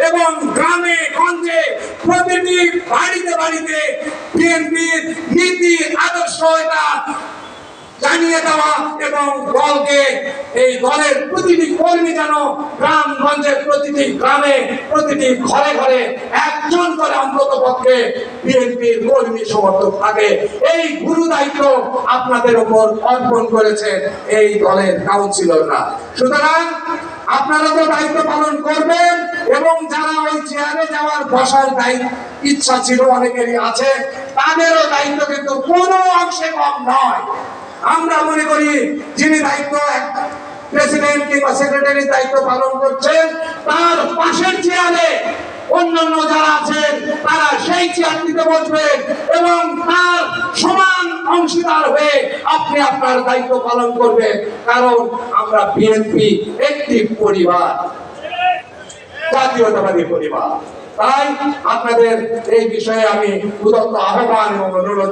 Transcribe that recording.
এবং গ্রামে গঞ্জে প্রতিটি বাড়িতে বাড়িতে বিএনপির নীতি আদর্শ এটা জানিয়ে দেওয়া এবং দলকে এই দলের প্রতিটি কর্মী যেন গ্রামগঞ্জের প্রতিটি গ্রামে প্রতিটি ঘরে ঘরে একজন করে অন্তত পক্ষে বিএনপির কর্মী সমর্থক থাকে, এই গুরু দায়িত্ব আপনাদের উপর অর্পণ করেছেন এই দলের কাউন্সিলররা। সুতরাং আপনারা তো দায়িত্ব পালন করবেন এবং যারা ওই চেয়ারে যাওয়ার বসার ইচ্ছা ছিল অনেকেরই আছে, তাদেরও দায়িত্ব কিন্তু কোনো অংশে কম নয়। আমরা মনে করি যিনি দায়িত্ব প্রেসিডেন্ট কিংবা সেক্রেটারির দায়িত্ব পালন করছেন, তার পাশের চেয়ারে অন্যান্য যারা আছেন তারা সেই চেয়ারটিতে বসবেন এবং তার সমান অংশীদার হয়ে আপনি আপনার দায়িত্ব পালন করবেন। কারণ আমরা বিএনপি একটি পরিবার, জাতীয়তাবাদী পরিবার। তাই আপনাদের এই বিষয়ে আমি উদাত্ত আহ্বান এবং অনুরোধ